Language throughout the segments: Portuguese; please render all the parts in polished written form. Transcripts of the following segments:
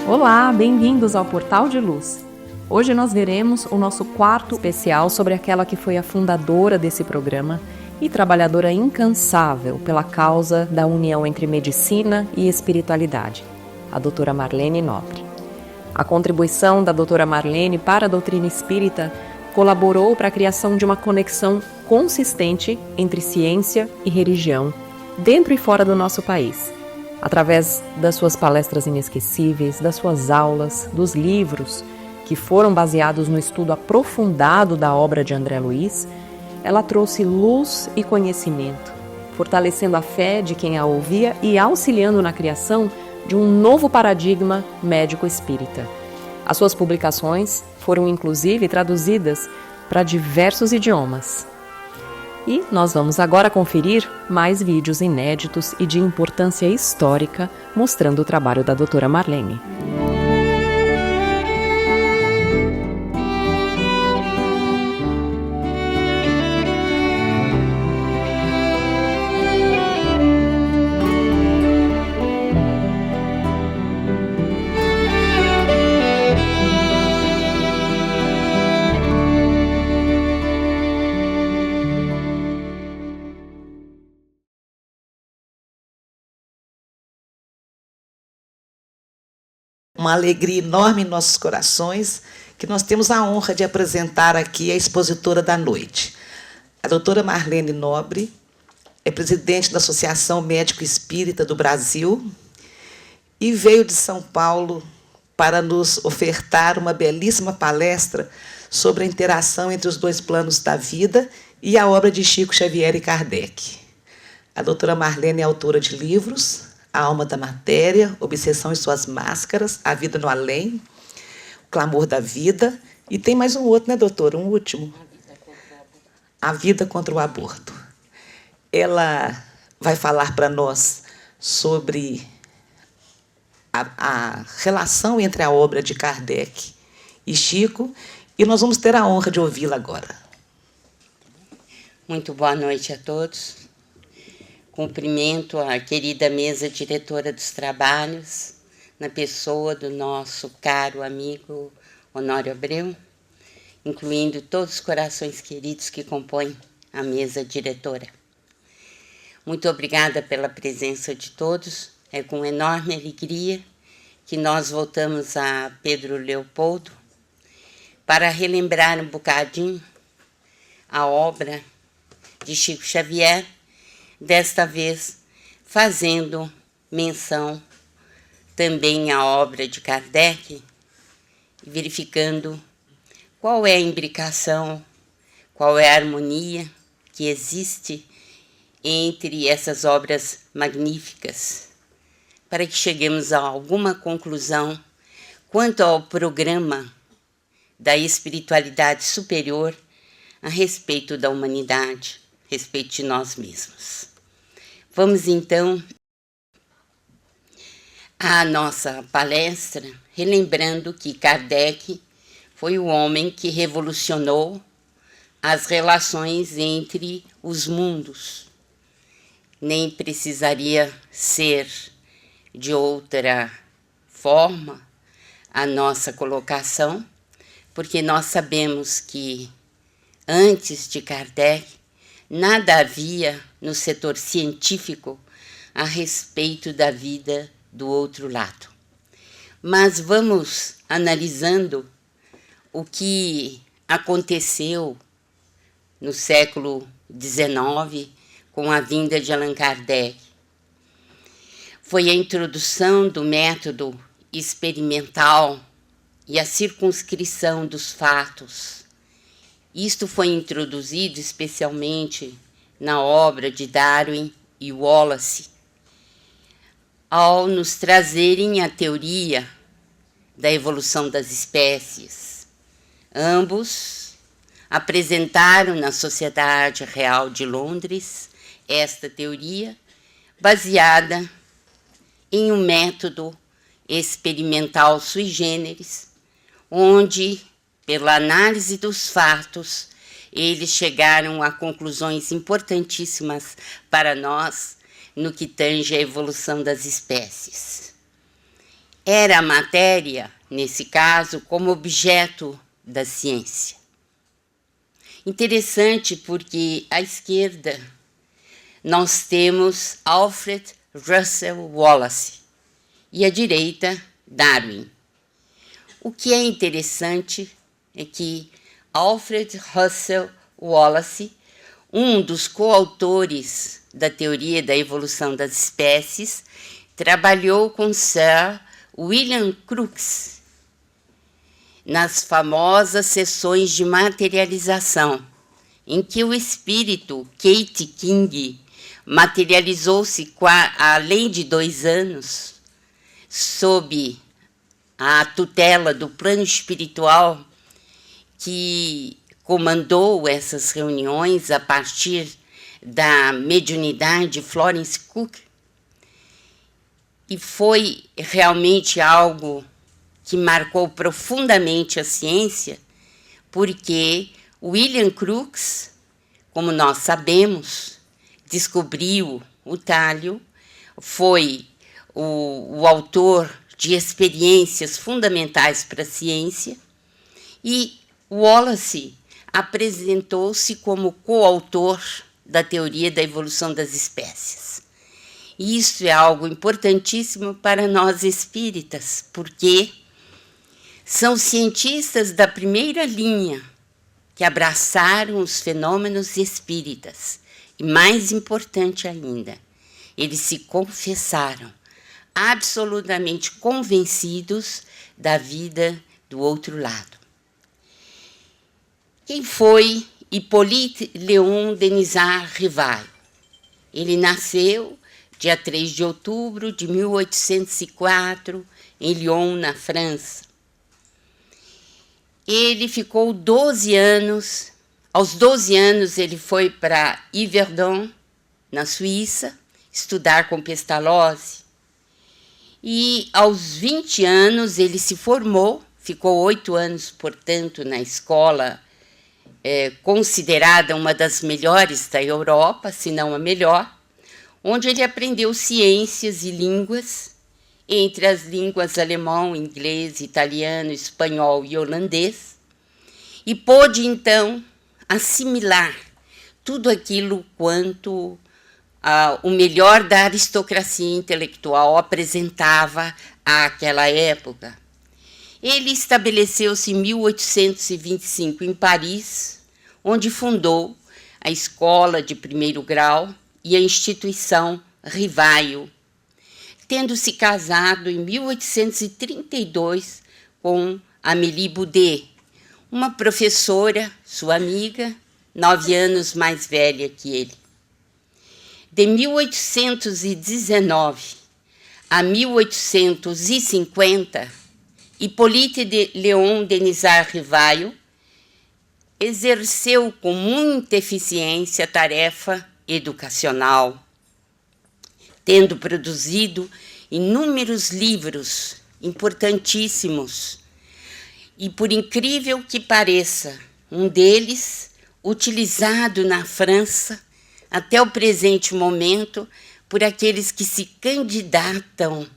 Olá, bem-vindos ao Portal de Luz. Hoje nós veremos o nosso quarto especial sobre aquela que foi a fundadora desse programa e trabalhadora incansável pela causa da união entre medicina e espiritualidade, a doutora Marlene Nobre. A contribuição da doutora Marlene para a doutrina espírita colaborou para a criação de uma conexão consistente entre ciência e religião, dentro e fora do nosso país. Através das suas palestras inesquecíveis, das suas aulas, dos livros que foram baseados no estudo aprofundado da obra de André Luiz, ela trouxe luz e conhecimento, fortalecendo a fé de quem a ouvia e auxiliando na criação de um novo paradigma médico-espírita. As suas publicações foram inclusive traduzidas para diversos idiomas. E nós vamos agora conferir mais vídeos inéditos e de importância histórica mostrando o trabalho da doutora Marlene. Uma alegria enorme em nossos corações, que nós temos a honra de apresentar aqui a expositora da noite. A doutora Marlene Nobre é presidente da Associação Médico Espírita do Brasil e veio de São Paulo para nos ofertar uma belíssima palestra sobre a interação entre os dois planos da vida e a obra de Chico Xavier e Kardec. A doutora Marlene é autora de livros: A Alma da Matéria, Obsessão e Suas Máscaras, A Vida no Além, O Clamor da Vida, e tem mais um outro, né, doutora? Um último. A Vida contra o Aborto. Ela vai falar para nós sobre a relação entre a obra de Kardec e Chico, e nós vamos ter a honra de ouvi-la agora. Muito boa noite a todos. Cumprimento a querida mesa diretora dos trabalhos, na pessoa do nosso caro amigo Honório Abreu, incluindo todos os corações queridos que compõem a mesa diretora. Muito obrigada pela presença de todos. É com enorme alegria que nós voltamos a Pedro Leopoldo para relembrar um bocadinho a obra de Chico Xavier, desta vez fazendo menção também à obra de Kardec, verificando qual é a imbricação, qual é a harmonia que existe entre essas obras magníficas, para que cheguemos a alguma conclusão quanto ao programa da espiritualidade superior a respeito da humanidade, a respeito de nós mesmos. Vamos, então, à nossa palestra, relembrando que Kardec foi o homem que revolucionou as relações entre os mundos. Nem precisaria ser de outra forma a nossa colocação, porque nós sabemos que, antes de Kardec, nada havia no setor científico a respeito da vida do outro lado. mas vamos analisando o que aconteceu no século XIX com a vinda de Allan Kardec. Foi a introdução do método experimental e a circunscrição dos fatos. Isto foi introduzido especialmente na obra de Darwin e Wallace, ao nos trazerem a teoria da evolução das espécies. Ambos apresentaram na Sociedade Real de Londres esta teoria, baseada em um método experimental sui generis, onde, pela análise dos fatos, eles chegaram a conclusões importantíssimas para nós no que tange à evolução das espécies. Era a matéria, nesse caso, como objeto da ciência. Interessante porque à esquerda nós temos Alfred Russel Wallace e à direita Darwin. O que é interessante é que Alfred Russel Wallace, um dos coautores da teoria da evolução das espécies, trabalhou com Sir William Crookes nas famosas sessões de materialização, em que o espírito Kate King materializou-se além de 2 anos, sob a tutela do plano espiritual que comandou essas reuniões a partir da mediunidade de Florence Cook. E foi realmente algo que marcou profundamente a ciência, porque William Crookes, como nós sabemos, descobriu o talho, foi o autor de experiências fundamentais para a ciência, e Wallace apresentou-se como coautor da teoria da evolução das espécies. E isso é algo importantíssimo para nós espíritas, porque são cientistas da primeira linha que abraçaram os fenômenos espíritas. E mais importante ainda, eles se confessaram absolutamente convencidos da vida do outro lado. Quem foi Hippolyte Léon Denisard Rivail? Ele nasceu dia 3 de outubro de 1804, em Lyon, na França. Ele ficou 12 anos. Aos 12 anos, ele foi para Yverdon, na Suíça, estudar com Pestalozzi. E aos 20 anos, ele se formou, ficou 8 anos, portanto, na escola considerada uma das melhores da Europa, se não a melhor, onde ele aprendeu ciências e línguas, entre as línguas alemão, inglês, italiano, espanhol e holandês, e pôde, então, assimilar tudo aquilo quanto o melhor da aristocracia intelectual apresentava àquela época. Ele estabeleceu-se em 1825 em Paris, onde fundou a Escola de Primeiro Grau e a Instituição Rivail, tendo se casado em 1832 com Amélie Boudet, uma professora, sua amiga, 9 anos mais velha que ele. De 1819 a 1850, Hippolyte Léon Denisard Rivail exerceu com muita eficiência a tarefa educacional, tendo produzido inúmeros livros importantíssimos. E, por incrível que pareça, um deles, utilizado na França até o presente momento por aqueles que se candidatam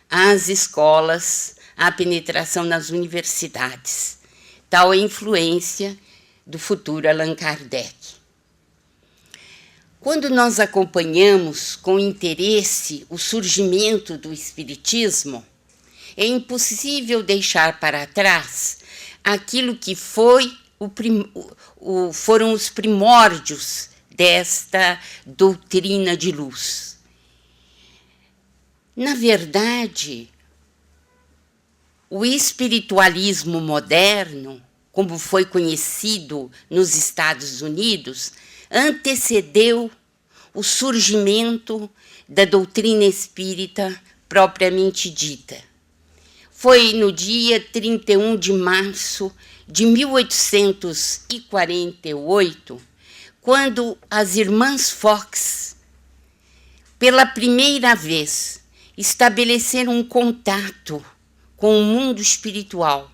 às escolas, à penetração nas universidades. Tal a influência do futuro Allan Kardec. Quando nós acompanhamos com interesse o surgimento do Espiritismo, é impossível deixar para trás aquilo que foram os primórdios desta doutrina de luz. Na verdade, o espiritualismo moderno, como foi conhecido nos Estados Unidos, antecedeu o surgimento da doutrina espírita propriamente dita. Foi no dia 31 de março de 1848, quando as irmãs Fox, pela primeira vez, estabeleceram um contato com o mundo espiritual.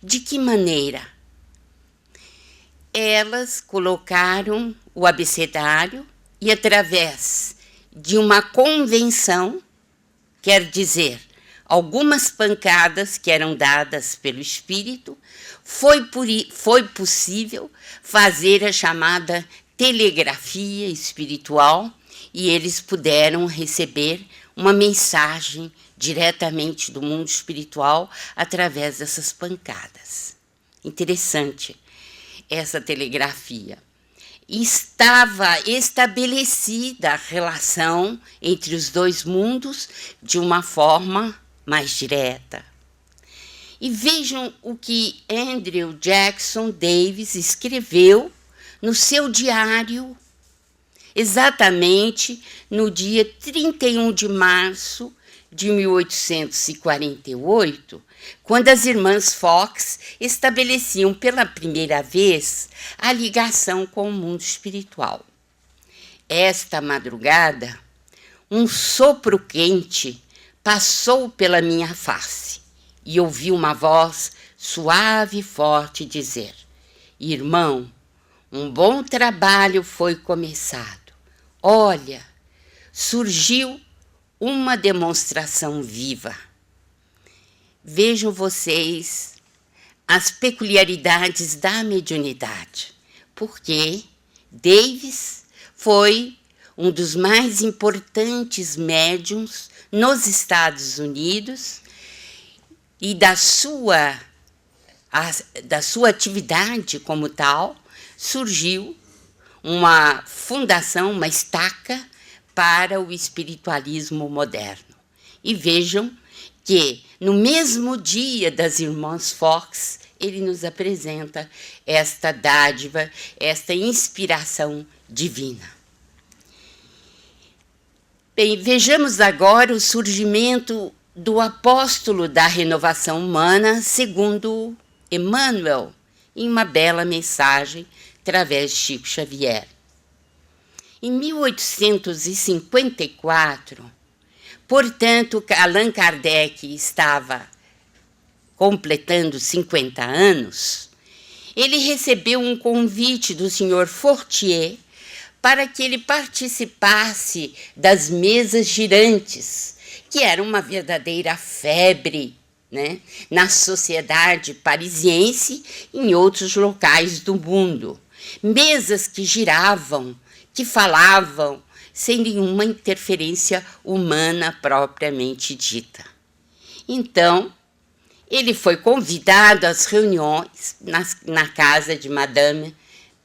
De que maneira? Elas colocaram o abecedário e, através de uma convenção, quer dizer, algumas pancadas que eram dadas pelo espírito, foi possível fazer a chamada telegrafia espiritual e eles puderam receber uma mensagem diretamente do mundo espiritual através dessas pancadas. Interessante essa telegrafia. Estava estabelecida a relação entre os dois mundos de uma forma mais direta. E vejam o que Andrew Jackson Davis escreveu no seu diário, exatamente no dia 31 de março de 1848, quando as irmãs Fox estabeleciam pela primeira vez a ligação com o mundo espiritual. Esta madrugada, um sopro quente passou pela minha face e ouvi uma voz suave e forte dizer: irmão, um bom trabalho foi começado. Olha, surgiu uma demonstração viva. Vejam vocês as peculiaridades da mediunidade, porque Davis foi um dos mais importantes médiuns nos Estados Unidos e da sua atividade como tal surgiu uma fundação, uma estaca para o espiritualismo moderno. E vejam que no mesmo dia das irmãs Fox, ele nos apresenta esta dádiva, esta inspiração divina. Bem, vejamos agora o surgimento do apóstolo da renovação humana, segundo Emmanuel, em uma bela mensagem através de Chico Xavier. Em 1854, portanto, Allan Kardec estava completando 50 anos, ele recebeu um convite do Sr. Fortier para que ele participasse das mesas girantes, que era uma verdadeira febre, né, na sociedade parisiense e em outros locais do mundo. Mesas que giravam, que falavam sem nenhuma interferência humana propriamente dita. Então, ele foi convidado às reuniões na casa de Madame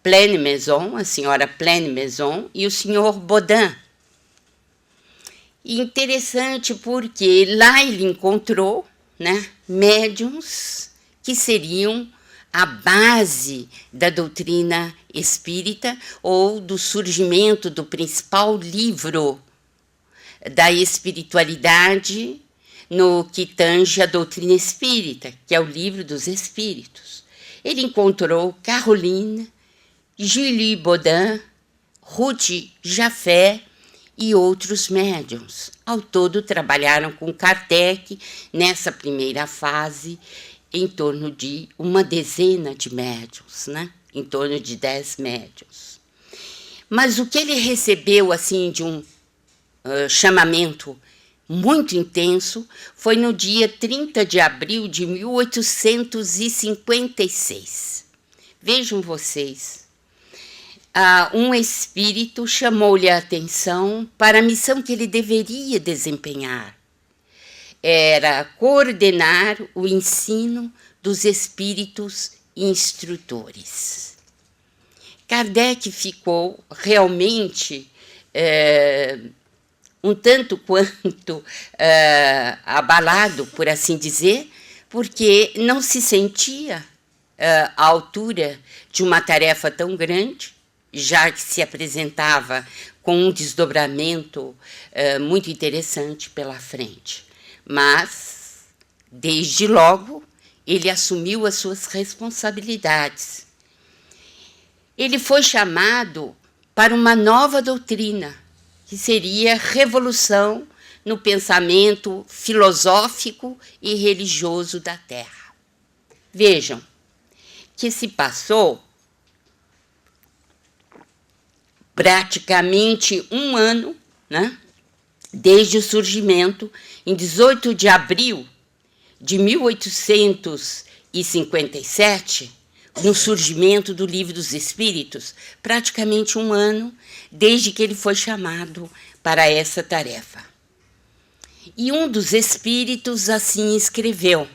Pleine-Maison, a senhora Pleine-Maison e o senhor Baudin. E interessante porque lá ele encontrou, né, médiuns que seriam a base da doutrina espírita ou do surgimento do principal livro da espiritualidade no que tange a doutrina espírita, que é o Livro dos Espíritos. Ele encontrou Caroline, Julie Baudin, Ruth Jaffé e outros médiuns. Ao todo, trabalharam com Kardec nessa primeira fase em torno de uma dezena de médiuns, né? Em torno de 10 médiuns. Mas o que ele recebeu assim de um chamamento muito intenso foi no dia 30 de abril de 1856. Vejam vocês, um espírito chamou-lhe a atenção para a missão que ele deveria desempenhar. era coordenar o ensino dos espíritos instrutores. Kardec ficou realmente um tanto quanto abalado, por assim dizer, porque não se sentia à altura de uma tarefa tão grande, já que se apresentava com um desdobramento muito interessante pela frente. Mas, desde logo, ele assumiu as suas responsabilidades. Ele foi chamado para uma nova doutrina, que seria revolução no pensamento filosófico e religioso da Terra. Vejam que se passou praticamente um ano, né, desde o surgimento, em 18 de abril de 1857, no surgimento do Livro dos Espíritos, praticamente um ano desde que ele foi chamado para essa tarefa. E um dos espíritos assim escreveu: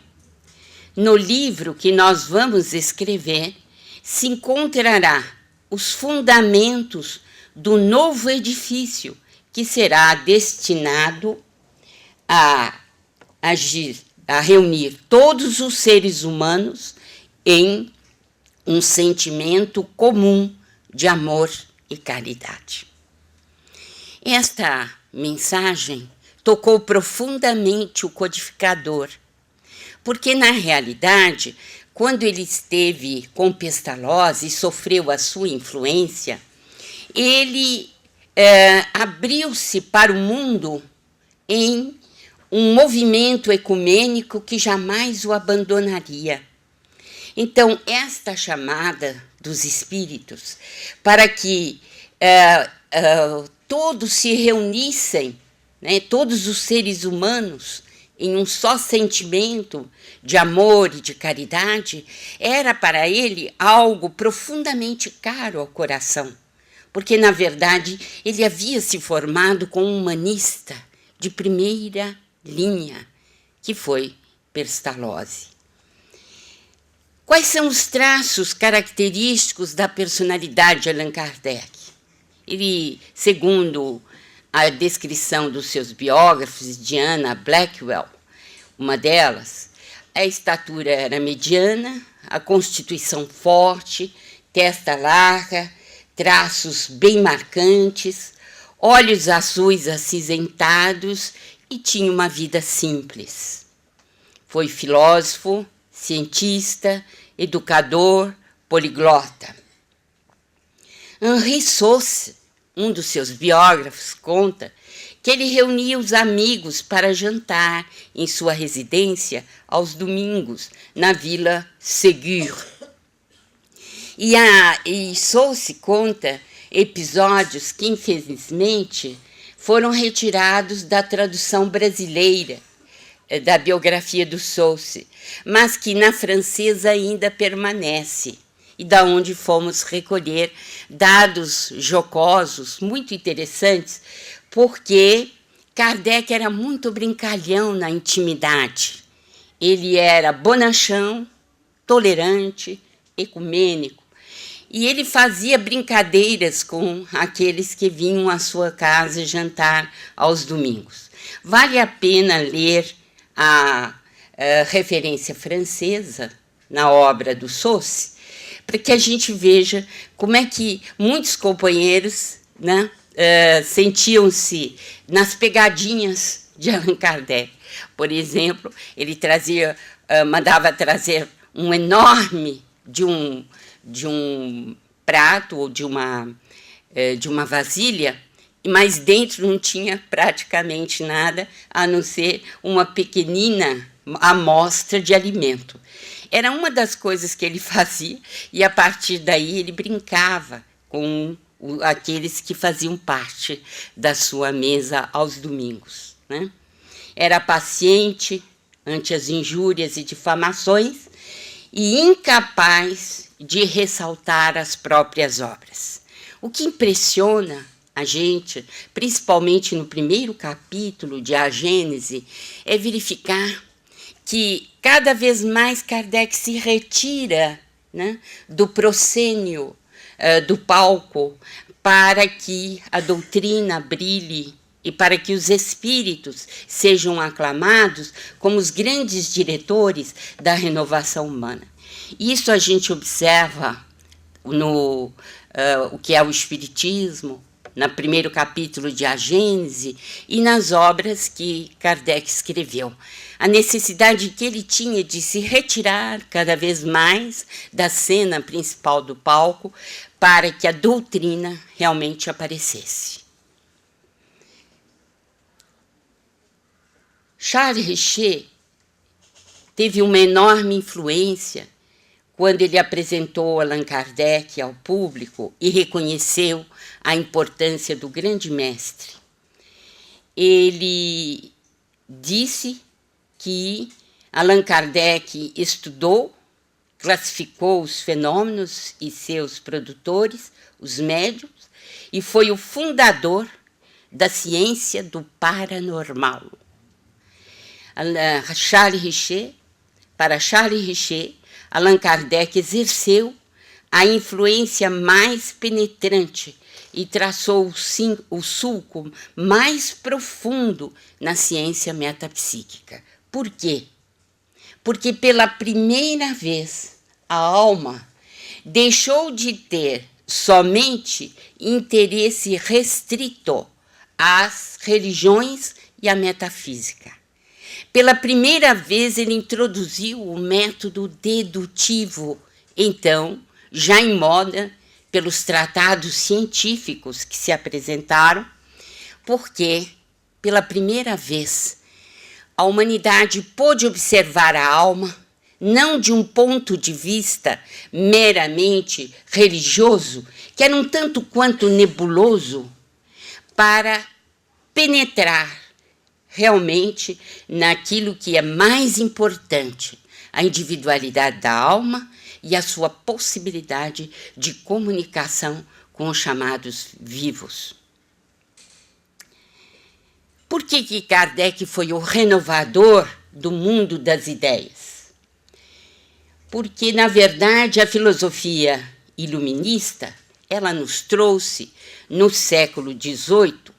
no livro que nós vamos escrever se encontrará os fundamentos do novo edifício que será destinado a reunir todos os seres humanos em um sentimento comum de amor e caridade. Esta mensagem tocou profundamente o codificador, porque, na realidade, quando ele esteve com Pestalozzi e sofreu a sua influência, ele abriu-se para o mundo em um movimento ecumênico que jamais o abandonaria. Então, esta chamada dos espíritos para que todos se reunissem, né, todos os seres humanos, em um só sentimento de amor e de caridade, era para ele algo profundamente caro ao coração, porque, na verdade, ele havia se formado com um humanista de primeira linha, que foi Pestalozzi. Quais são os traços característicos da personalidade de Allan Kardec? Ele, segundo a descrição dos seus biógrafos, Diana Blackwell, uma delas, a estatura era mediana, a constituição forte, testa larga, traços bem marcantes, olhos azuis acinzentados e tinha uma vida simples. Foi filósofo, cientista, educador, poliglota. Henri Sauce, um dos seus biógrafos, conta que ele reunia os amigos para jantar em sua residência aos domingos, na Vila Ségur. E Sauce conta episódios que, infelizmente, foram retirados da tradução brasileira da biografia do Sauce, mas que na francesa ainda permanece, e da onde fomos recolher dados jocosos muito interessantes, porque Kardec era muito brincalhão na intimidade. Ele era bonachão, tolerante, ecumênico, e ele fazia brincadeiras com aqueles que vinham à sua casa jantar aos domingos. Vale a pena ler a referência francesa na obra do Sauce, para que a gente veja como é que muitos companheiros, né, sentiam-se nas pegadinhas de Allan Kardec. Por exemplo, ele mandava trazer um enorme de um prato ou de uma vasilha, mas dentro não tinha praticamente nada, a não ser uma pequenina amostra de alimento. Era uma das coisas que ele fazia, e a partir daí ele brincava com aqueles que faziam parte da sua mesa aos domingos, né? Era paciente ante as injúrias e difamações e incapaz de ressaltar as próprias obras. O que impressiona a gente, principalmente no primeiro capítulo de A Gênese, é verificar que cada vez mais Kardec se retira, né, do proscênio, do palco, para que a doutrina brilhe e para que os espíritos sejam aclamados como os grandes diretores da renovação humana. Isso a gente observa no o que é o Espiritismo, no primeiro capítulo de A Gênese e nas obras que Kardec escreveu. A necessidade que ele tinha de se retirar cada vez mais da cena principal do palco para que a doutrina realmente aparecesse. Charles Richer teve uma enorme influência quando ele apresentou Allan Kardec ao público e reconheceu a importância do grande mestre. Ele disse que Allan Kardec estudou, classificou os fenômenos e seus produtores, os médiuns, e foi o fundador da ciência do paranormal. Para Charles Richer, Allan Kardec exerceu a influência mais penetrante e traçou o sulco mais profundo na ciência metapsíquica. Por quê? Porque pela primeira vez a alma deixou de ter somente interesse restrito às religiões e à metafísica. Pela primeira vez ele introduziu o método dedutivo, então, já em moda pelos tratados científicos que se apresentaram, porque, pela primeira vez, a humanidade pôde observar a alma não de um ponto de vista meramente religioso, que era um tanto quanto nebuloso, para penetrar realmente naquilo que é mais importante, a individualidade da alma e a sua possibilidade de comunicação com os chamados vivos. Por que Kardec foi o renovador do mundo das ideias? Porque, na verdade, a filosofia iluminista, ela nos trouxe, no século XVIII,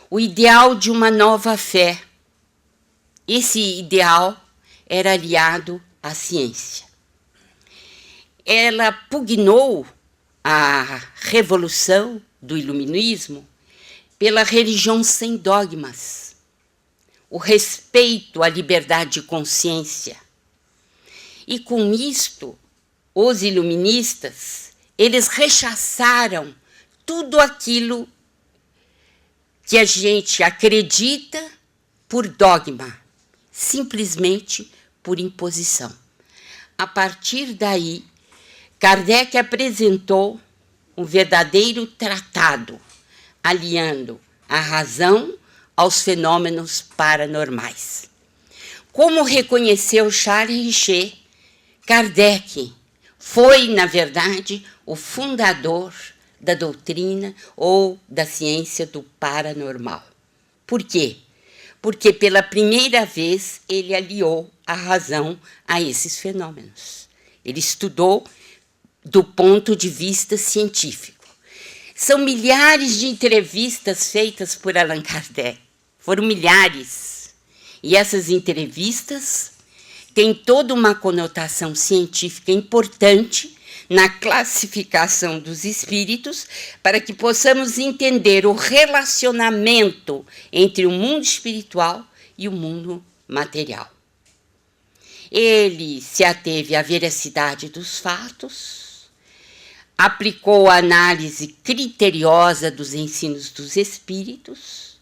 o ideal de uma nova fé. Esse ideal era aliado à ciência. Ela pugnou a revolução do iluminismo pela religião sem dogmas, o respeito à liberdade de consciência. E com isto, os iluministas, eles rechaçaram tudo aquilo que a gente acredita por dogma, simplesmente por imposição. A partir daí, Kardec apresentou um verdadeiro tratado, aliando a razão aos fenômenos paranormais. Como reconheceu Charles Richer, Kardec foi, na verdade, o fundador da doutrina ou da ciência do paranormal. Por quê? Porque pela primeira vez ele aliou a razão a esses fenômenos. Ele estudou do ponto de vista científico. São milhares de entrevistas feitas por Allan Kardec. Foram milhares. E essas entrevistas têm toda uma conotação científica importante na classificação dos espíritos, para que possamos entender o relacionamento entre o mundo espiritual e o mundo material. Ele se ateve à veracidade dos fatos, aplicou a análise criteriosa dos ensinos dos espíritos,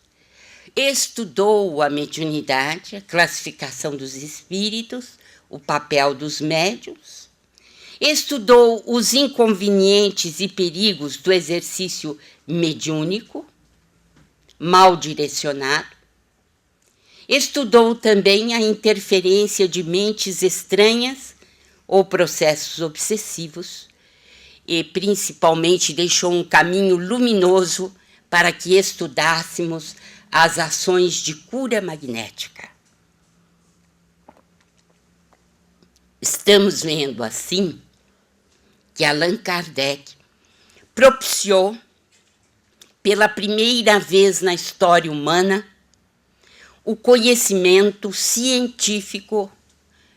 estudou a mediunidade, a classificação dos espíritos, o papel dos médiuns, estudou os inconvenientes e perigos do exercício mediúnico, mal direcionado, estudou também a interferência de mentes estranhas ou processos obsessivos e, principalmente, deixou um caminho luminoso para que estudássemos as ações de cura magnética. Estamos vendo, assim, que Allan Kardec propiciou, pela primeira vez na história humana, o conhecimento científico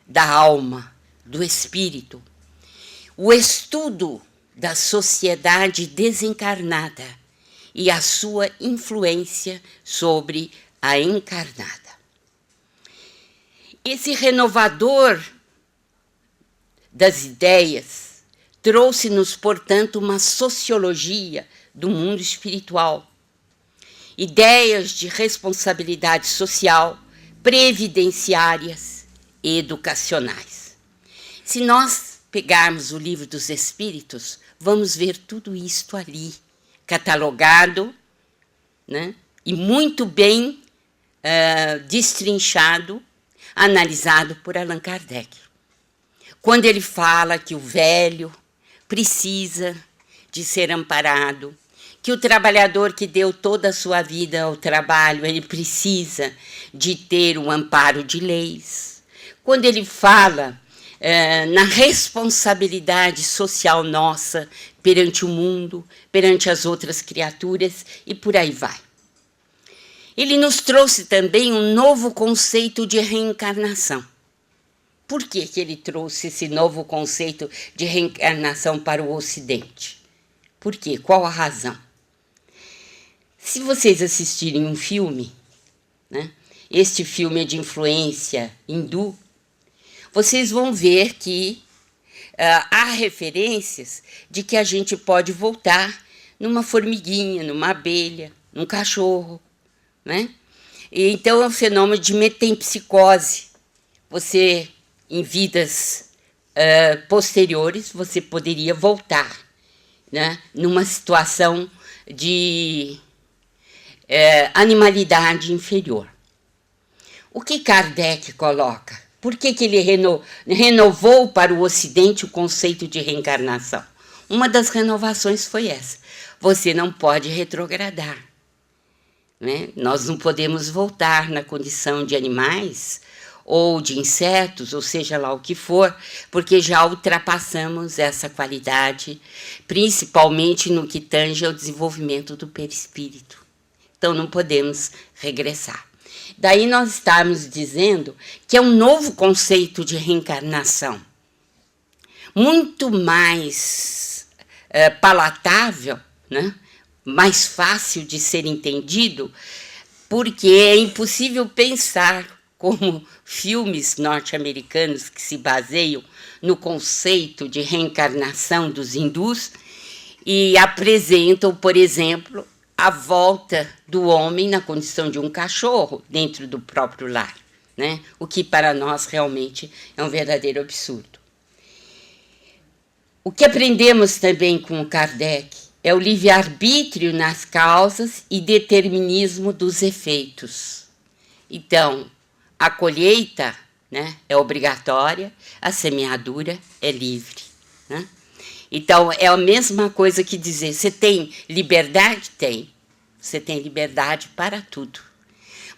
da alma, do espírito, o estudo da sociedade desencarnada e a sua influência sobre a encarnada. Esse renovador das ideias trouxe-nos, portanto, uma sociologia do mundo espiritual, ideias de responsabilidade social, previdenciárias e educacionais. Se nós pegarmos o Livro dos Espíritos, vamos ver tudo isto ali, catalogado, né, e muito bem destrinchado, analisado por Allan Kardec. Quando ele fala que o velho precisa de ser amparado, que o trabalhador que deu toda a sua vida ao trabalho, ele precisa de ter o amparo de leis. Quando ele fala na responsabilidade social nossa perante o mundo, perante as outras criaturas e por aí vai. Ele nos trouxe também um novo conceito de reencarnação. Por que ele trouxe esse novo conceito de reencarnação para o Ocidente? Por quê? Qual a razão? Se vocês assistirem um filme, né, este filme é de influência hindu, vocês vão ver que há referências de que a gente pode voltar numa formiguinha, numa abelha, num cachorro, né? E então é um fenômeno de metempsicose. Você, em vidas posteriores, você poderia voltar, né, numa situação de animalidade inferior. O que Kardec coloca? Por que ele renovou para o Ocidente o conceito de reencarnação? Uma das renovações foi essa. Você não pode retrogradar, né? Nós não podemos voltar na condição de animais ou de insetos, ou seja lá o que for, porque já ultrapassamos essa qualidade, principalmente no que tange ao desenvolvimento do perispírito. Então não podemos regressar. Daí nós estamos dizendo que é um novo conceito de reencarnação, muito mais palatável, né? Mais fácil de ser entendido, porque é impossível pensar como filmes norte-americanos que se baseiam no conceito de reencarnação dos hindus e apresentam, por exemplo, a volta do homem na condição de um cachorro dentro do próprio lar, né? O que para nós realmente é um verdadeiro absurdo. O que aprendemos também com o Kardec é o livre-arbítrio nas causas e determinismo dos efeitos. Então, a colheita, né, é obrigatória, a semeadura é livre, né? Então, é a mesma coisa que dizer, você tem liberdade? Tem. Você tem liberdade para tudo.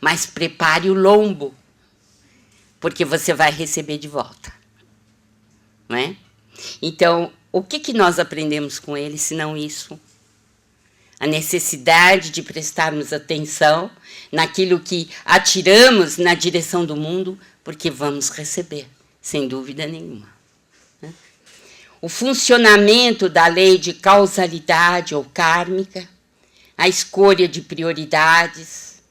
Mas prepare o lombo, porque você vai receber de volta. Não é? Então, o que nós aprendemos com ele, se não isso? A necessidade de prestarmos atenção naquilo que atiramos na direção do mundo, porque vamos receber, sem dúvida nenhuma. O funcionamento da lei de causalidade ou kármica, a escolha de prioridades,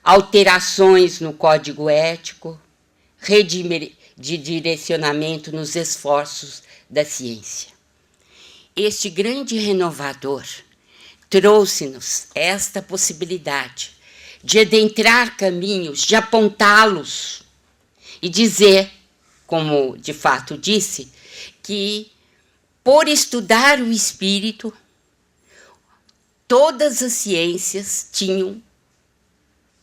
alterações no código ético, rede de direcionamento nos esforços da ciência. Este grande renovador trouxe-nos esta possibilidade de adentrar caminhos, de apontá-los e dizer, como de fato disse, que por estudar o espírito, todas as ciências tinham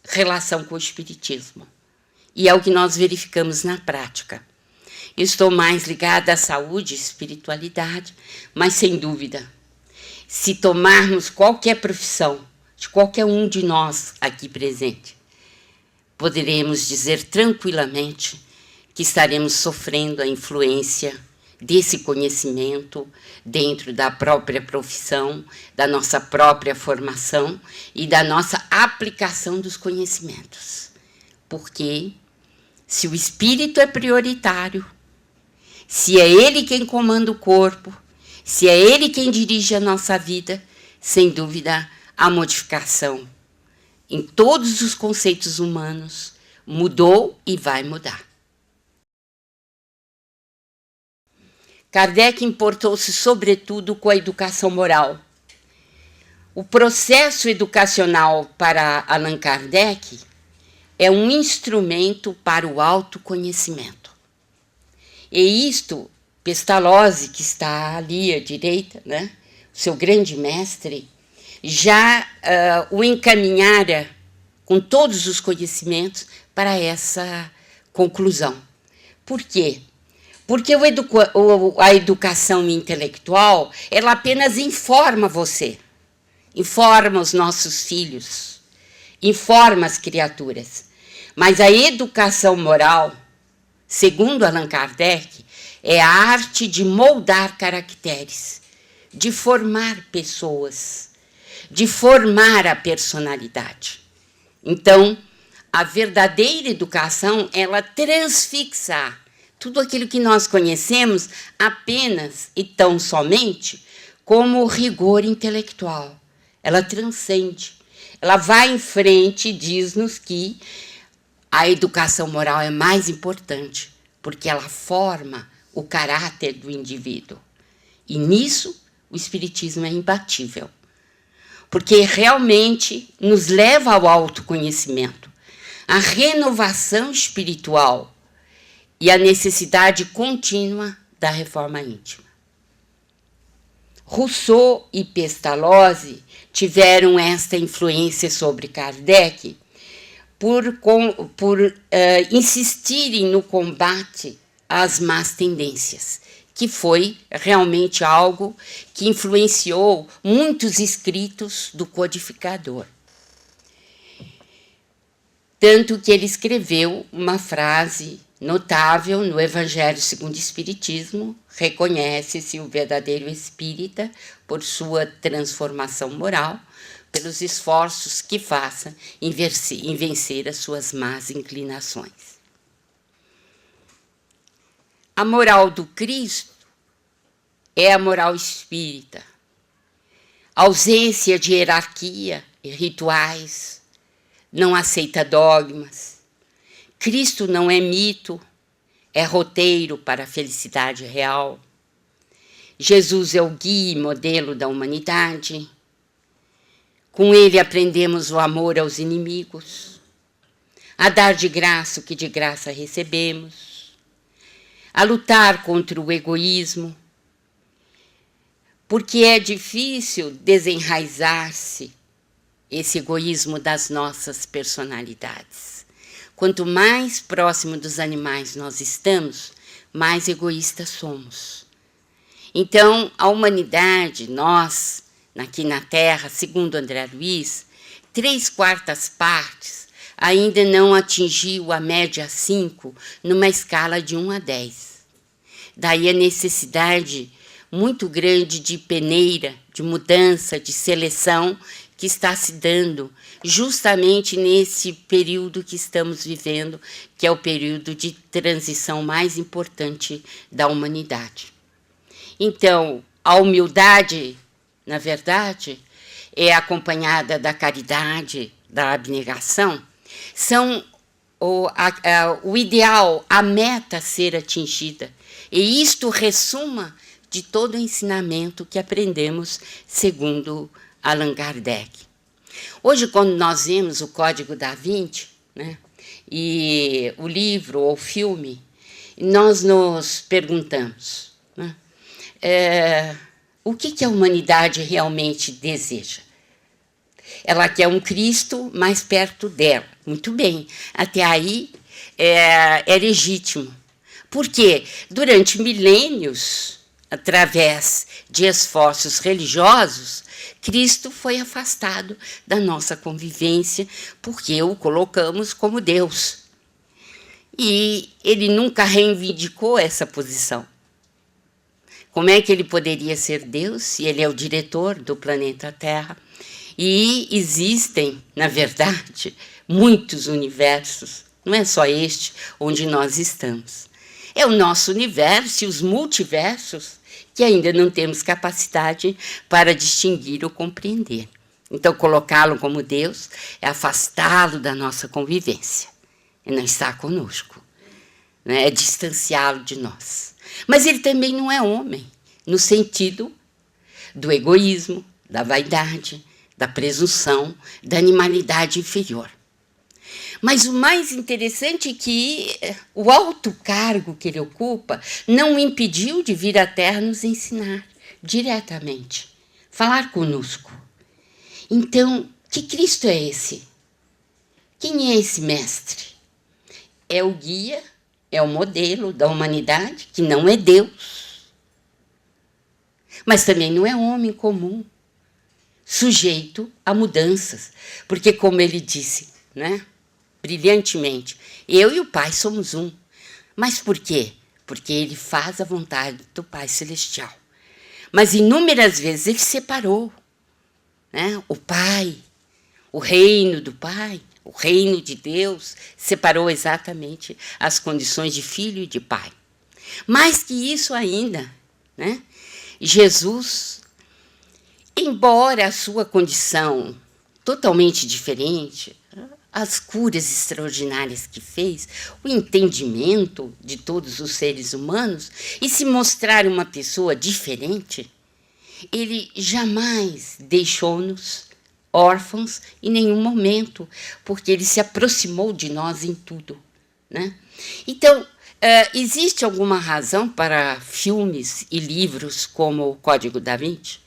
relação com o espiritismo. E é o que nós verificamos na prática. Estou mais ligada à saúde e espiritualidade, mas sem dúvida, se tomarmos qualquer profissão de qualquer um de nós aqui presente, poderemos dizer tranquilamente que estaremos sofrendo a influência desse conhecimento dentro da própria profissão, da nossa própria formação e da nossa aplicação dos conhecimentos. Porque se o espírito é prioritário, se é ele quem comanda o corpo, se é ele quem dirige a nossa vida, sem dúvida, a modificação em todos os conceitos humanos mudou e vai mudar. Kardec importou-se, sobretudo, com a educação moral. O processo educacional para Allan Kardec é um instrumento para o autoconhecimento. E isto, Pestalozzi, que está ali à direita, né, seu grande mestre, já o encaminhara com todos os conhecimentos para essa conclusão. Por quê? Porque a educação intelectual, ela apenas informa você, informa os nossos filhos, informa as criaturas. Mas a educação moral, segundo Allan Kardec, é a arte de moldar caracteres, de formar pessoas, de formar a personalidade. Então, a verdadeira educação, ela transfixa tudo aquilo que nós conhecemos apenas e tão somente como rigor intelectual. Ela transcende, ela vai em frente e diz-nos que a educação moral é mais importante, porque ela forma o caráter do indivíduo. E nisso o Espiritismo é imbatível, porque realmente nos leva ao autoconhecimento, à renovação espiritual e à necessidade contínua da reforma íntima. Rousseau e Pestalozzi tiveram esta influência sobre Kardec por insistirem no combate às más tendências, que foi realmente algo que influenciou muitos escritos do codificador. Tanto que ele escreveu uma frase notável no Evangelho segundo o Espiritismo: reconhece-se o verdadeiro espírita por sua transformação moral, pelos esforços que faça em vencer as suas más inclinações. A moral do Cristo é a moral espírita. A ausência de hierarquia e rituais, não aceita dogmas. Cristo não é mito, é roteiro para a felicidade real. Jesus é o guia e modelo da humanidade. Com ele aprendemos o amor aos inimigos, a dar de graça o que de graça recebemos, a lutar contra o egoísmo, porque é difícil desenraizar-se esse egoísmo das nossas personalidades. Quanto mais próximo dos animais nós estamos, mais egoístas somos. Então, a humanidade, nós, aqui na Terra, segundo André Luiz, 3/4 partes ainda não atingiu a média 5 numa escala de 1 a 10. Daí a necessidade muito grande de peneira, de mudança, de seleção que está se dando justamente nesse período que estamos vivendo, que é o período de transição mais importante da humanidade. Então, a humildade, na verdade, é acompanhada da caridade, da abnegação, são o ideal, a meta a ser atingida. E isto ressuma de todo o ensinamento que aprendemos segundo Allan Kardec. Hoje, quando nós vemos o Código da Vinci, né, e o livro ou o filme, nós nos perguntamos, né, o que a humanidade realmente deseja? Ela quer um Cristo mais perto dela. Muito bem, até aí é legítimo. Porque durante milênios, através de esforços religiosos, Cristo foi afastado da nossa convivência porque o colocamos como Deus. E ele nunca reivindicou essa posição. Como é que ele poderia ser Deus se ele é o diretor do planeta Terra? E existem, na verdade, muitos universos, não é só este onde nós estamos. É o nosso universo e os multiversos que ainda não temos capacidade para distinguir ou compreender. Então, colocá-lo como Deus é afastá-lo da nossa convivência. Ele não está conosco, né? É distanciá-lo de nós. Mas ele também não é homem, no sentido do egoísmo, da vaidade, da presunção, da animalidade inferior. Mas o mais interessante é que o alto cargo que ele ocupa não o impediu de vir à Terra nos ensinar diretamente, falar conosco. Então, que Cristo é esse? Quem é esse mestre? É o guia, é o modelo da humanidade, que não é Deus, mas também não é homem comum, sujeito a mudanças, porque, como ele disse, né, brilhantemente, eu e o Pai somos um. Mas por quê? Porque ele faz a vontade do Pai Celestial. Mas inúmeras vezes ele separou, né, o Pai, o reino do Pai, o reino de Deus, separou exatamente as condições de filho e de pai. Mais que isso ainda, né, Jesus, embora a sua condição totalmente diferente, as curas extraordinárias que fez, o entendimento de todos os seres humanos e se mostrar uma pessoa diferente, ele jamais deixou-nos órfãos em nenhum momento, porque ele se aproximou de nós em tudo, né? Então, existe alguma razão para filmes e livros como o Código da Vinci?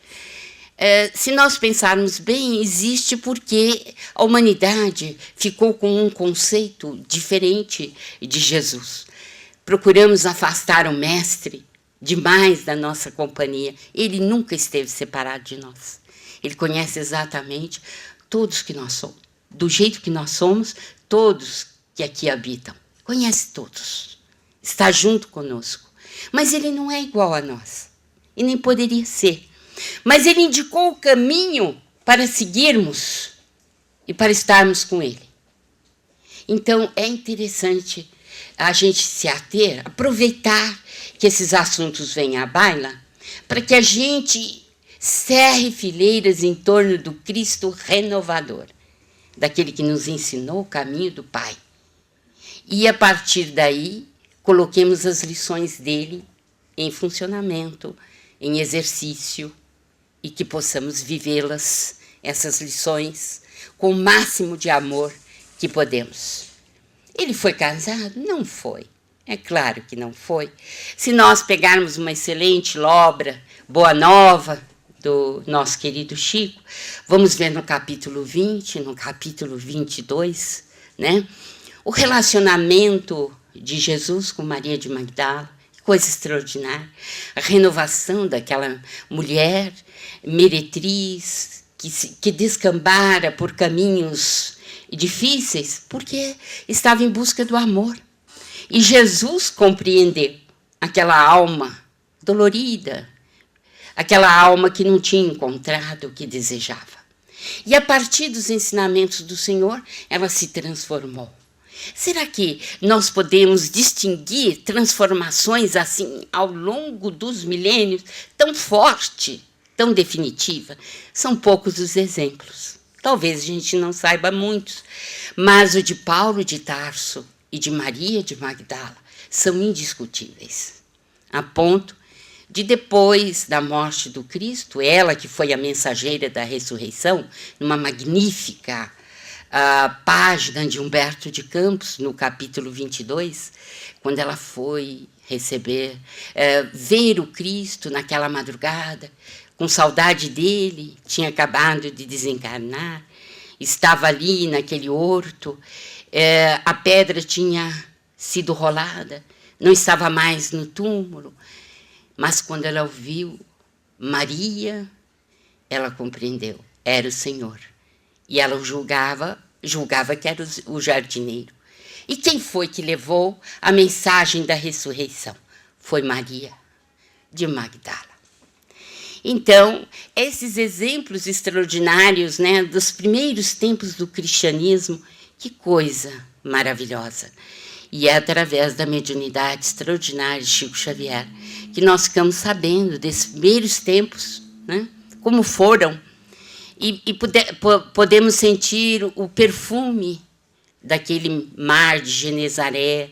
Se nós pensarmos bem, existe porque a humanidade ficou com um conceito diferente de Jesus. Procuramos afastar o mestre demais da nossa companhia. Ele nunca esteve separado de nós. Ele conhece exatamente todos que nós somos. Do jeito que nós somos, todos que aqui habitam. Conhece todos. Está junto conosco. Mas ele não é igual a nós. E nem poderia ser. Mas ele indicou o caminho para seguirmos e para estarmos com ele. Então, é interessante a gente se ater, aproveitar que esses assuntos venham à baila, para que a gente cerre fileiras em torno do Cristo renovador, daquele que nos ensinou o caminho do Pai. E, a partir daí, coloquemos as lições dele em funcionamento, em exercício, e que possamos vivê-las, essas lições, com o máximo de amor que podemos. Ele foi casado? Não foi. É claro que não foi. Se nós pegarmos uma excelente obra, Boa Nova, do nosso querido Chico, vamos ver no capítulo 20, no capítulo 22, né? O relacionamento de Jesus com Maria de Magdala, coisa extraordinária. A renovação daquela mulher meretriz que descambara por caminhos difíceis porque estava em busca do amor. E Jesus compreendeu aquela alma dolorida, aquela alma que não tinha encontrado o que desejava. E a partir dos ensinamentos do Senhor, ela se transformou. Será que nós podemos distinguir transformações assim ao longo dos milênios tão forte, tão definitiva? São poucos os exemplos. Talvez a gente não saiba muitos, mas o de Paulo de Tarso e de Maria de Magdala são indiscutíveis, a ponto de, depois da morte do Cristo, ela que foi a mensageira da ressurreição, numa magnífica página de Humberto de Campos, no capítulo 22, quando ela foi receber, ver o Cristo naquela madrugada, com saudade dele, tinha acabado de desencarnar, estava ali naquele horto, a pedra tinha sido rolada, não estava mais no túmulo, mas quando ela ouviu Maria, ela compreendeu, era o Senhor. E ela julgava que era o jardineiro. E quem foi que levou a mensagem da ressurreição? Foi Maria de Magdala. Então, esses exemplos extraordinários, né, dos primeiros tempos do cristianismo, que coisa maravilhosa. E é através da mediunidade extraordinária de Chico Xavier que nós ficamos sabendo desses primeiros tempos, né, como foram, e podemos sentir o perfume daquele mar de Genezaré,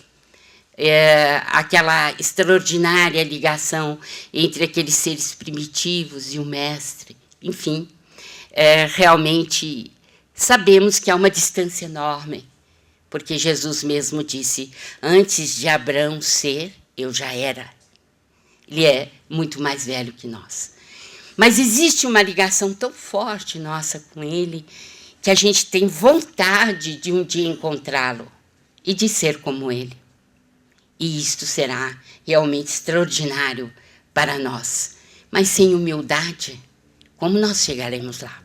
aquela extraordinária ligação entre aqueles seres primitivos e o Mestre. Enfim, realmente sabemos que há uma distância enorme, porque Jesus mesmo disse, antes de Abraão ser, eu já era. Ele é muito mais velho que nós. Mas existe uma ligação tão forte nossa com ele, que a gente tem vontade de um dia encontrá-lo e de ser como ele. E isto será realmente extraordinário para nós. Mas sem humildade, como nós chegaremos lá?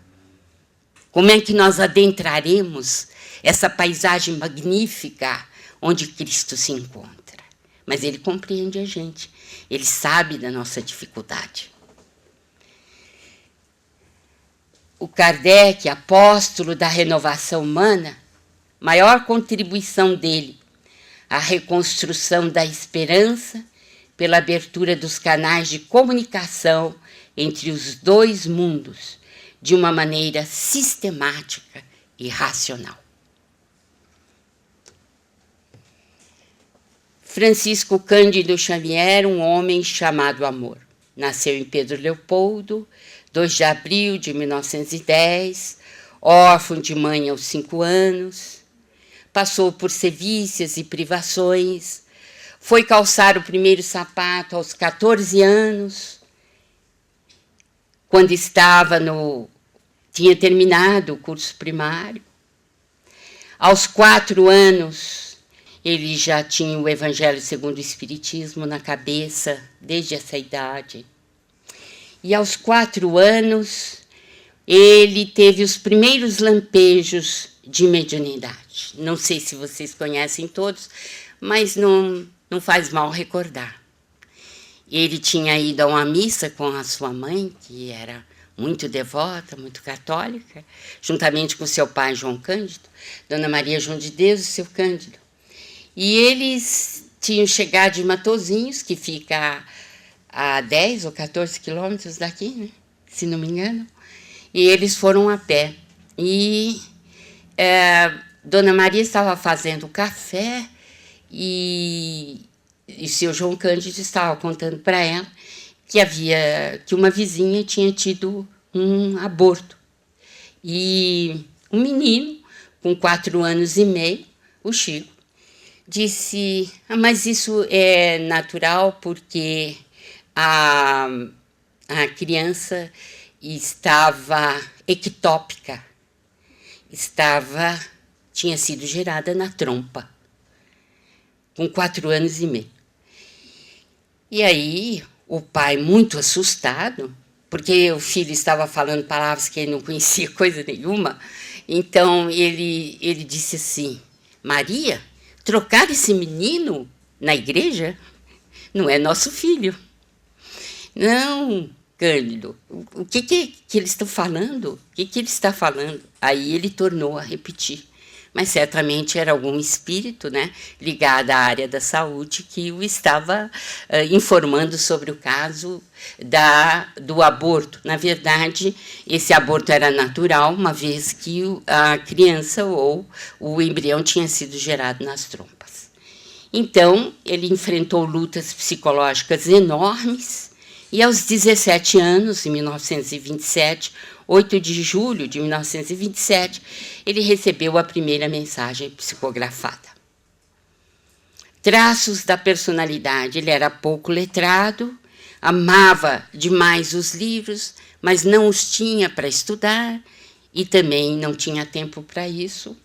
Como é que nós adentraremos essa paisagem magnífica onde Cristo se encontra? Mas ele compreende a gente, ele sabe da nossa dificuldade. O Kardec, apóstolo da renovação humana, maior contribuição dele, a reconstrução da esperança pela abertura dos canais de comunicação entre os dois mundos, de uma maneira sistemática e racional. Francisco Cândido Xavier, um homem chamado amor. Nasceu em Pedro Leopoldo, 2 de abril de 1910, órfão de mãe aos 5 anos, passou por sevícias e privações, foi calçar o primeiro sapato aos 14 anos, quando tinha terminado o curso primário. Aos 4 anos, ele já tinha o Evangelho segundo o Espiritismo na cabeça, desde essa idade. E aos 4 anos, ele teve os primeiros lampejos de mediunidade. Não sei se vocês conhecem todos, mas não faz mal recordar. Ele tinha ido a uma missa com a sua mãe, que era muito devota, muito católica, juntamente com seu pai, João Cândido, Dona Maria João de Deus e seu Cândido. E eles tinham chegado de Matozinhos, que fica a 10 ou 14 quilômetros daqui, né? Se não me engano, e eles foram a pé. E Dona Maria estava fazendo café e seu João Cândido estava contando para ela que uma vizinha tinha tido um aborto. E um menino, com 4 anos e meio, o Chico, disse, mas isso é natural porque a criança estava ectópica, tinha sido gerada na trompa, com 4 anos e meio. E aí, o pai, muito assustado, porque o filho estava falando palavras que ele não conhecia coisa nenhuma, então ele disse assim, Maria, trocar esse menino na igreja não é nosso filho. Não, Cândido, o que eles estão falando? O que ele está falando? Aí ele tornou a repetir. Mas certamente era algum espírito, né, ligado à área da saúde que o estava informando sobre o caso do aborto. Na verdade, esse aborto era natural, uma vez que a criança ou o embrião tinha sido gerado nas trompas. Então, ele enfrentou lutas psicológicas enormes e, aos 17 anos, em 1927, 8 de julho de 1927, ele recebeu a primeira mensagem psicografada. Traços da personalidade. Ele era pouco letrado, amava demais os livros, mas não os tinha para estudar e também não tinha tempo para isso.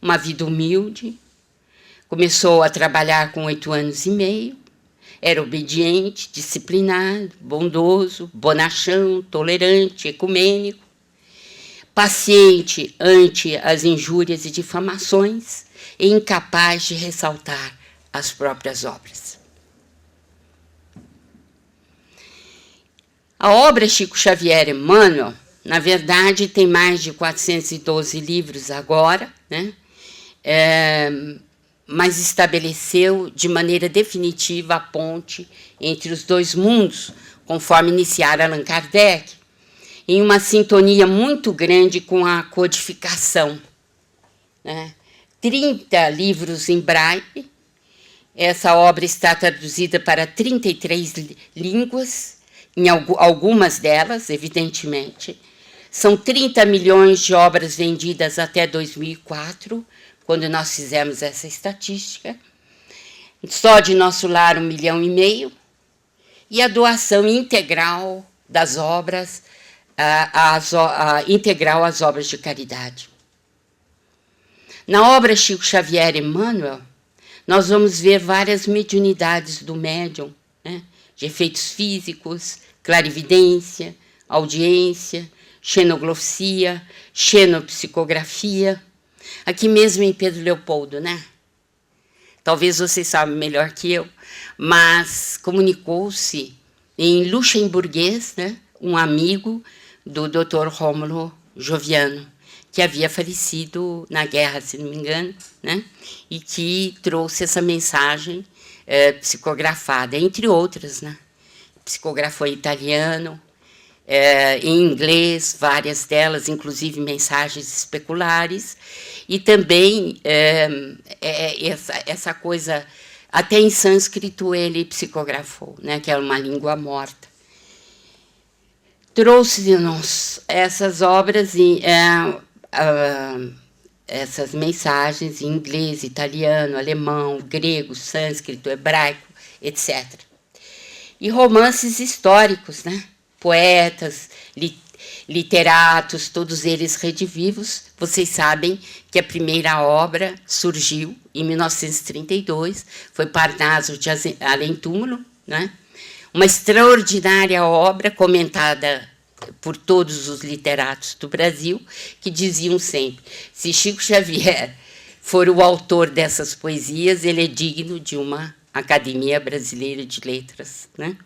Uma vida humilde. Começou a trabalhar com 8 anos e meio. Era obediente, disciplinado, bondoso, bonachão, tolerante, ecumênico, paciente ante as injúrias e difamações e incapaz de ressaltar as próprias obras. A obra Chico Xavier Emmanuel, na verdade, tem mais de 412 livros agora, né? Mas estabeleceu de maneira definitiva a ponte entre os dois mundos, conforme iniciara Allan Kardec, em uma sintonia muito grande com a codificação, né? 30 livros em braille. Essa obra está traduzida para 33 línguas, em algumas delas, evidentemente. São 30 milhões de obras vendidas até 2004, quando nós fizemos essa estatística. Só de Nosso Lar, 1,5 milhão. E a doação integral das obras, integral às obras de caridade. Na obra Chico Xavier Emmanuel, nós vamos ver várias mediunidades do médium, né? De efeitos físicos, clarividência, audiência, xenoglossia, xenopsicografia. Aqui mesmo em Pedro Leopoldo, né? Talvez vocês saibam melhor que eu, mas comunicou-se em luxemburguês, né? Um amigo do Dr. Rômulo Joviano, que havia falecido na guerra, se não me engano, né? E que trouxe essa mensagem psicografada, entre outras, né? Psicografou em italiano, em inglês, várias delas, inclusive mensagens especulares, e também essa coisa, até em sânscrito ele psicografou, né? Que é uma língua morta. Trouxe-nos essas obras, essas mensagens em inglês, italiano, alemão, grego, sânscrito, hebraico, etc. E romances históricos, né? Poetas, literatos, todos eles redivivos. Vocês sabem que a primeira obra surgiu em 1932, foi Parnaso de Além Túmulo, né? Uma extraordinária obra comentada por todos os literatos do Brasil, que diziam sempre: se Chico Xavier for o autor dessas poesias, ele é digno de uma Academia Brasileira de Letras, né?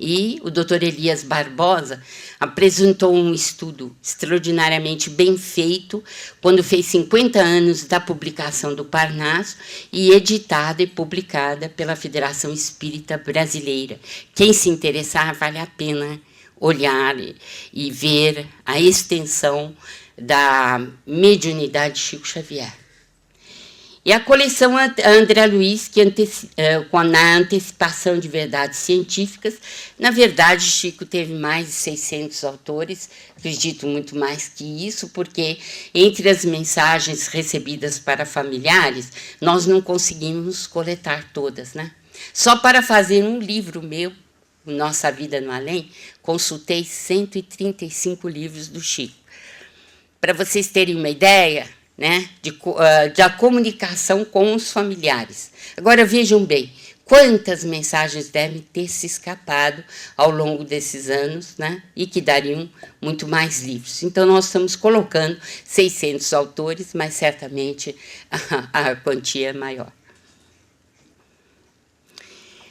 E o Dr. Elias Barbosa apresentou um estudo extraordinariamente bem feito quando fez 50 anos da publicação do Parnaso, e editada e publicada pela Federação Espírita Brasileira. Quem se interessar, vale a pena olhar e ver a extensão da mediunidade de Chico Xavier. E a coleção André Luiz, na antecipação de verdades científicas, na verdade, Chico teve mais de 600 autores, acredito muito mais que isso, porque entre as mensagens recebidas para familiares, nós não conseguimos coletar todas, né? Só para fazer um livro meu, Nossa Vida no Além, consultei 135 livros do Chico. Para vocês terem uma ideia, né, da comunicação com os familiares. Agora, vejam bem, quantas mensagens devem ter se escapado ao longo desses anos, né, e que dariam muito mais livros. Então, nós estamos colocando 600 autores, mas certamente a quantia é maior.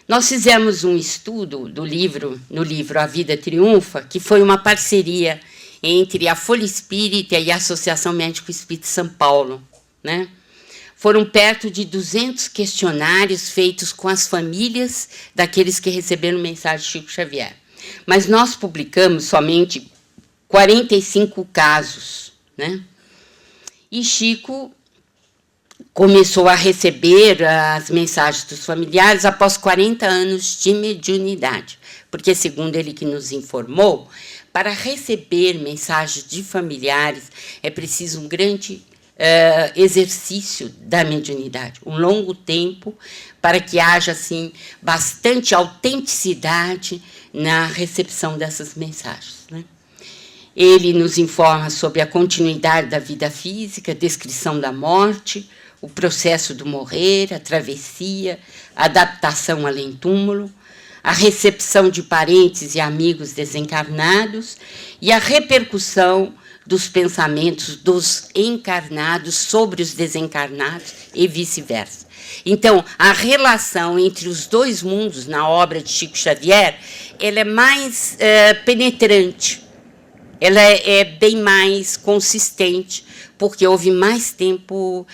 Nós fizemos um estudo no livro A Vida Triunfa, que foi uma parceria entre a Folha Espírita e a Associação Médico Espírita São Paulo, né? Foram perto de 200 questionários feitos com as famílias daqueles que receberam mensagem de Chico Xavier. Mas nós publicamos somente 45 casos, né? E Chico começou a receber as mensagens dos familiares após 40 anos de mediunidade, porque, segundo ele que nos informou, para receber mensagens de familiares é preciso um grande exercício da mediunidade, um longo tempo, para que haja assim, bastante autenticidade na recepção dessas mensagens, né? Ele nos informa sobre a continuidade da vida física, descrição da morte, o processo do morrer, a travessia, a adaptação além túmulo, a recepção de parentes e amigos desencarnados e a repercussão dos pensamentos dos encarnados sobre os desencarnados e vice-versa. Então, a relação entre os dois mundos na obra de Chico Xavier, ela é mais penetrante, ela é bem mais consistente, porque houve mais tempo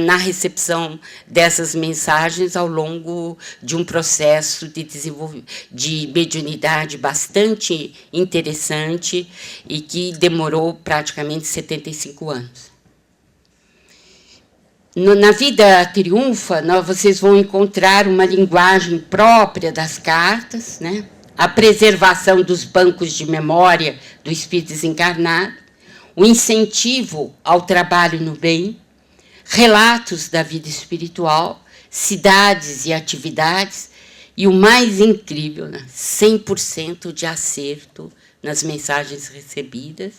na recepção dessas mensagens ao longo de um processo de desenvolvimento, de mediunidade bastante interessante e que demorou praticamente 75 anos. Na Vida Triunfa, vocês vão encontrar uma linguagem própria das cartas, né? A preservação dos bancos de memória do espírito desencarnado, o incentivo ao trabalho no bem, relatos da vida espiritual, cidades e atividades, e o mais incrível, né? 100% de acerto nas mensagens recebidas,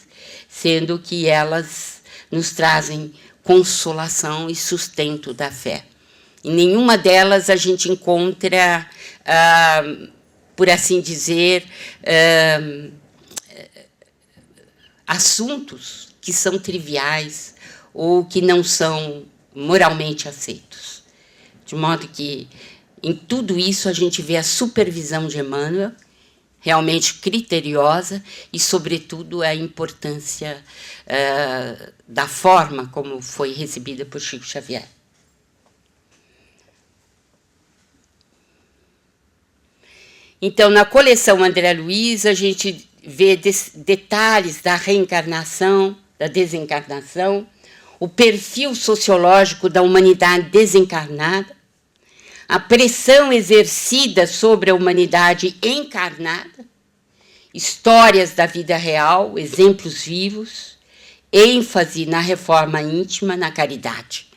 sendo que elas nos trazem consolação e sustento da fé. Em nenhuma delas a gente encontra, por assim dizer, assuntos que são triviais ou que não são moralmente aceitos. De modo que, em tudo isso, a gente vê a supervisão de Emmanuel, realmente criteriosa, e, sobretudo, a importância da forma como foi recebida por Chico Xavier. Então, na coleção André Luiz, a gente vê detalhes da reencarnação, da desencarnação, o perfil sociológico da humanidade desencarnada, a pressão exercida sobre a humanidade encarnada, histórias da vida real, exemplos vivos, ênfase na reforma íntima, na caridade.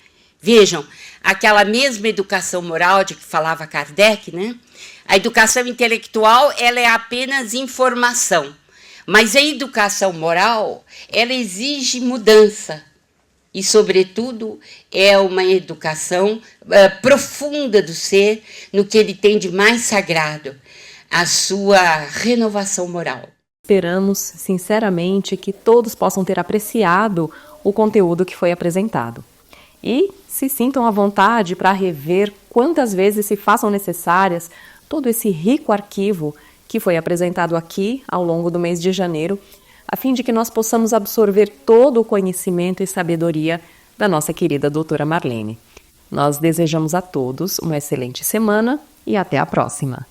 Vejam, aquela mesma educação moral de que falava Kardec, né? A educação intelectual, ela é apenas informação, mas a educação moral, ela exige mudança e, sobretudo, é uma educação profunda do ser, no que ele tem de mais sagrado, a sua renovação moral. Esperamos, sinceramente, que todos possam ter apreciado o conteúdo que foi apresentado. E se sintam à vontade para rever quantas vezes se façam necessárias todo esse rico arquivo que foi apresentado aqui ao longo do mês de janeiro, a fim de que nós possamos absorver todo o conhecimento e sabedoria da nossa querida doutora Marlene. Nós desejamos a todos uma excelente semana e até a próxima.